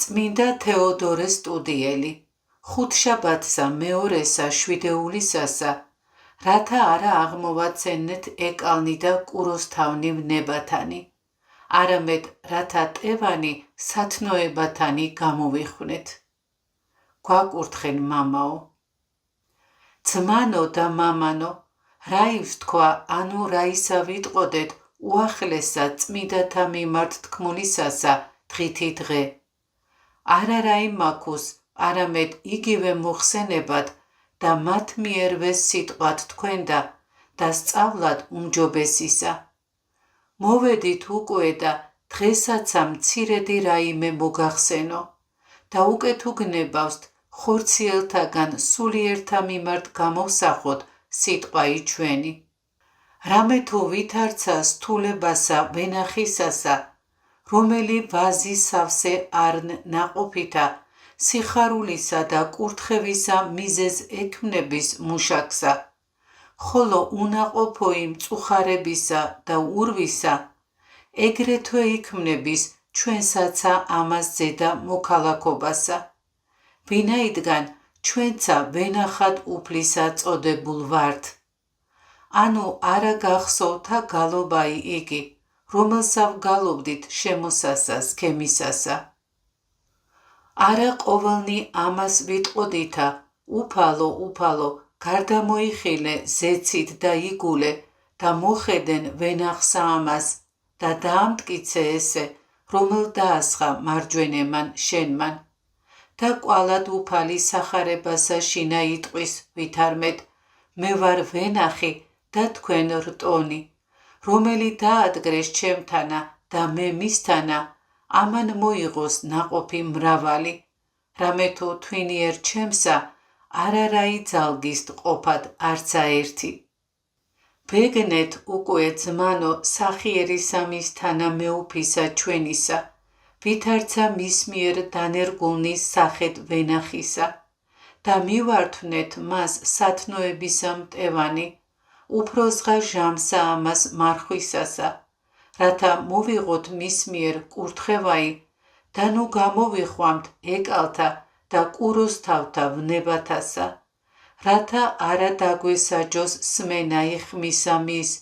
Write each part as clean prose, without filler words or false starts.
წმინდა თეოდორე სტუდიელი, ხუთშაბათსა მეორესა შვიდეულისასა, რათა არა აღმოვაცენეთ ეკალნი და კუროსთავნი ვნებათანი, არამედ რათა ტევანი სათნოებათანი გამოვიხვნეთ. გვაკურთხენ მამაო. ძმანო და მამანო, რა ივსთქვა, ანუ რა ისა ვიტყოდეთ უახლესა წმინდათა მიმართ თქმულისასა დღითი დღე. არა რაიმ მაქუს, არამედ იგივე მოხსენებად და მათ მიერვე სიტყვად თქვენდა და სწავლად უმჯობესისა. მოვედით უკვე და დღესაცა მცირედი რაიმე მოგახსენო და უკეთ უგნებავთ ხორციელთაგან სულიერთა მიმართ გამოვსახოთ სიტყვაი ჩვენი. რამე თუ ვითარცა სთულებასა ვენახისასა, რომელი ვაზი სავსე არნ ნაყოფითა სიხარულისა და კურთხევისა მიზეზ ექმნების მუშაკსა, ხოლო უნაყოფოი მწუხარებისა და ურვისა, ეგრეთვე იქმნების ჩვენსაცა ამას ზედა მოქალაქობასა, ვინაიდან ჩვენცა ვენახად უფლისა წოდებულ ვართ. ანუ არა გახსოვთა გალობაი იგი, რომელსა ვგალობდით შემოსასა სქემისასა. არა ყოველნი ამას ვიტყოდითა, უფალო, გარდამოიხილე ზეცით და იგულე და მოხედენ ვენახსა ამას და დაამტკიცე ესე, რომელ დაასხა მარჯვენემან შენმან. და კვალად უფალი სახარებასა შინა იტყვის ვითარმეთ, მე ვარ ვენახი და თქვენ რტონი, რომელი დაადგრეს ჩემთანა და მე მისთანა, ამან მოიღოს ნაყოფი მრავალი, რამე თუ თვინიერ ჩემსა არარაი ძალგის ყოფად არცა ერთი. ბეგნეთ უკვე ძმანო სახიერისა მისთანა მეუფისა ჩვენისა, ვითარცა მის მიერ დანერგულნი სახეთ ვენახისა და მივართვნეთ მას სათნოებისა მტევანი, უფროსღა ჟამსა ამას მარხვისასა, რათა მოვიღოთ მის მიერ კურთხევაი და ნუ გამოვიხვამთ ეკალთა და კუროსთავთა ვნებათასა, რათა არა დაგვესაჯოს სმენაი ხმისა მის,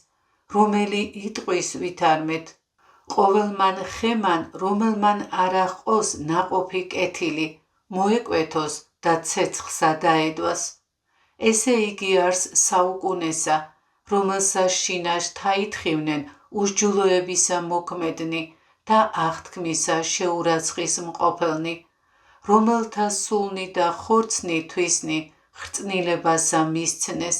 რომელი იტყვის ვითარმეთ, ყოველმან ხემან, რომელმან არა ჰყოს ნაყოფი კეთილი, მოეკვეთოს და ცეცხლსა დაედვას. ესე იგი არს საუკუნესა, რომელსა შინაშ თაითხივნენ უსჯულოებისა მოქმედნი და აღთქმისა შეურაცხის მყოფელნი, რომელთა სულნი და ხორცნი თვისნი ხრწნილებასა მისცნეს.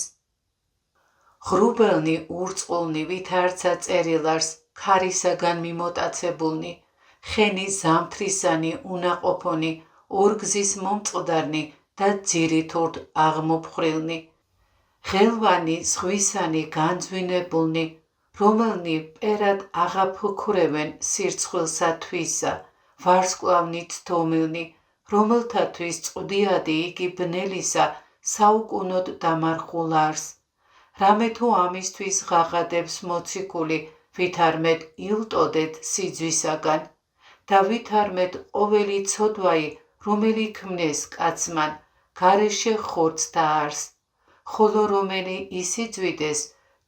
ღრუბელნი ურწყულნი ვითარცა წერილარს ქარისაგან მიმოტაცებულნი, ხენი ზამთრისანი უნაყოფონი, ორგზის მომწყდარნი და ძირითურთ აღმოფხრილნი, ღელვანი ზღვისანი განძვინებულნი, რომელნი პერად აღაფუქრევენ სირცხვილსა თვისა, ვარსკვლავნით თომილნი, რომელთათვის წვდიადი იგი ბნელისა საუკუნოდ დამარხულ არს. რამე თუ ამისთვის ღაღადებს მოციქული, ვითარმეთ ილტოდეთ სიძვისაგან და ვითარმეთ ყოველი ცოდვაი, რომელი ქმნეს კაცმან, გარეშე ხორცთა არს, ხოლო რომელი ისიძვიდეს,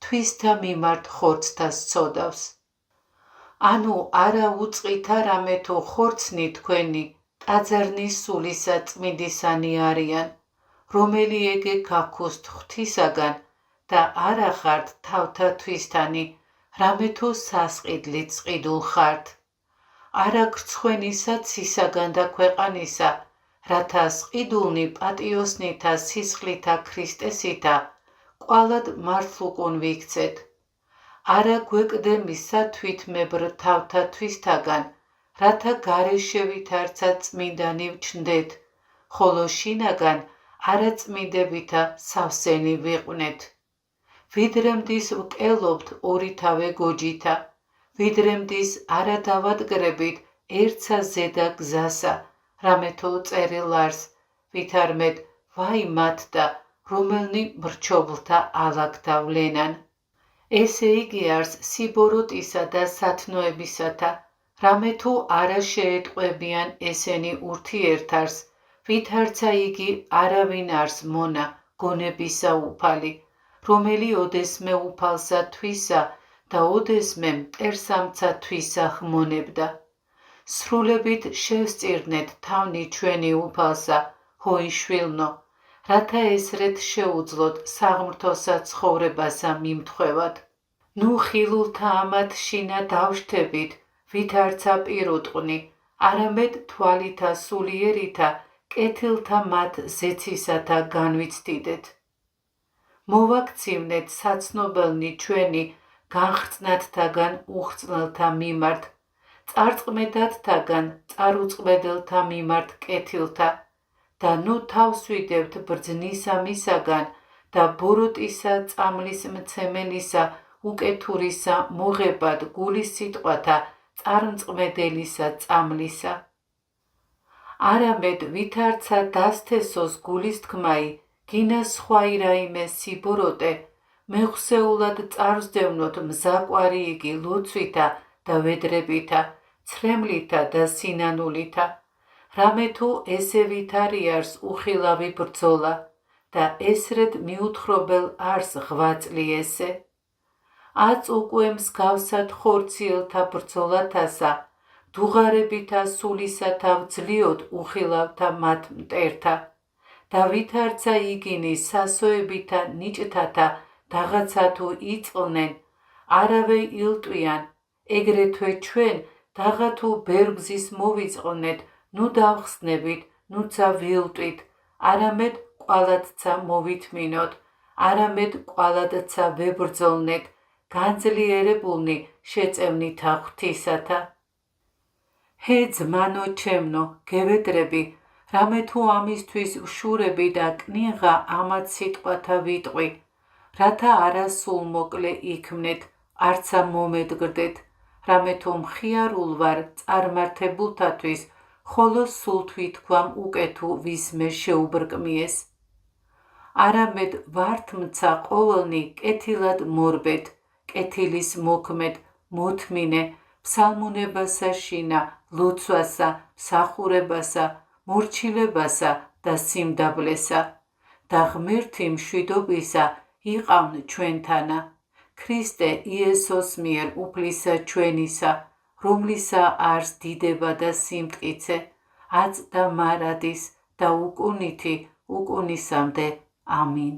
თვისთა მიმართ ხორცთას ცოდავს. ანუ არა უწყითა რამე თუ ხორცნი თქვენი ტაძარნის სულისა წმინდისანი არიან, რომელი ეგე გაქუსთ ღვთისაგან და არა ხართ თავთა თვისთანი, რამე თუ სასყიდლით სყიდულ ხართ. არა გრცხვენისა ცისაგან და ქვეყანისა, რათა სყიდულნი პატიოსნითა სისხლითა ქრისტესითა კვალად მართლუკუნ ვიქცეთ. არა გვეკდემისა თვითმებრ თავთა თვისთაგან, რათა გარეშე ვითარცა წმინდანი ვჩნდეთ, ხოლო შინაგან არაწმინდებითა სავსენი ვიყვნეთ. ვიდრე მდის ვკელობთ ორითავე გოჯითა, ვიდრე მდის არა დავადგრებით ერთსა ზედა გზასა, რამე თუ წერილ არს, ვითარმეთ ვაი მათ და რომელნი მრჩოვლთა ალაგდავლენან. ესე იგი არს სიბოროტისა და სათნოებისათა, რამე თუ არა შეეტყვებიან ესენი ურთიერთარს, ვითარცა იგი არავინ არს მონა გონებისა უფალი, რომელი ოდესმე უფალსა თვისა და ოდესმე მტერსამცა თვისა ხმონებდა. სრულებით შევსწირნეთ თავნი ჩვენი უფალსა, ჰოიშვილნო, რათა ესრეთ შეუძლოთ საღმრთოსა ცხოვრებასა მიმთხვევად. ნუ ხილულთა ამათ შინა დავშთებით, ვითარცა პირუტყვნი, არამედ თვალითა სულიერითა კეთილთა მათ ზეცისათა განვიცდიდეთ. მოვაქცივნეთ საცნობელნი ჩვენი განხრწნათთაგან უხრწნელთა მიმართ, წარწყმედათთაგან წარუწყმედელთა მიმართ კეთილთა, და ნუ თავს ვიდევთ ბრძნისა მისაგან და ბოროტისა წამლის მცემელისა უკეთურისა მოღებად გულის სიტყვათა წარმწყმედელისა წამლისა. არამედ ვითარცა დასთესოს გულის თქმაი, გინა სხვაი რაიმე სიბოროტე, მეხსეულად წარსდევნოთ მზაყვარი იგი ლოცვითა და ვედრებითა, ცრემლითა და სინანულითა, რამე თუ ესე ვითარიარს უხილავი ბრძოლა და ესრედ მიუთხრობელ არს ღვაწლი ესე. აწ უკვე მსგავსად ხორციელთა ბრძოლათასა, დუღარებითა სულისათა ვძლიოთ უხილავთა მათ მტერთა, და ვითარცა იგინი სასოებითა ნიჭთათა დაღაცა თუ იწყლნენ, არავე ილტვიან, ეგრეთვე ჩვენ დაღა თუ ბერგზის მოვიწყლნეთ, ნუ დავხსნებით, ნუცა ვილტვით, არამედ ყვალადცა მოვითმინოთ, არამედ ყვალადცა ვებრძოლნეთ, განძლიერებულნი შეწევნითა ღვთისათა. ჰე ძმანო ჩემნო, გევედრები, რამე თუ ამისთვის ვშურები და კნიღა ამათ სიტყვათა ვიტყვი, რათა არა სულ მოკლე იქმნეთ, არცა მომედგრდეთ, რამე თუ მხიარულ ვარ წარმართებულთათვის, ხოლო სულ თვითქვამ უკეთუ ვისმე შეუბრკმიეს. არამედ ვართმცა ყოველნი კეთილად მორბეთ, კეთილის მოქმედ, მოთმინე, ფსალმუნებასა შინა, ლოცვასა, მსახურებასა, მორჩილებასა და სიმდაბლესა, და ღმერთი მშვიდობისა იყავნ ჩვენთანა, ქრისტე იესოს მიერ უფლისა ჩვენისა, რომლისა არს დიდება და სიმტკიცე, აწ და მარადის და უკუნითი უკუნისამდე. ამინ.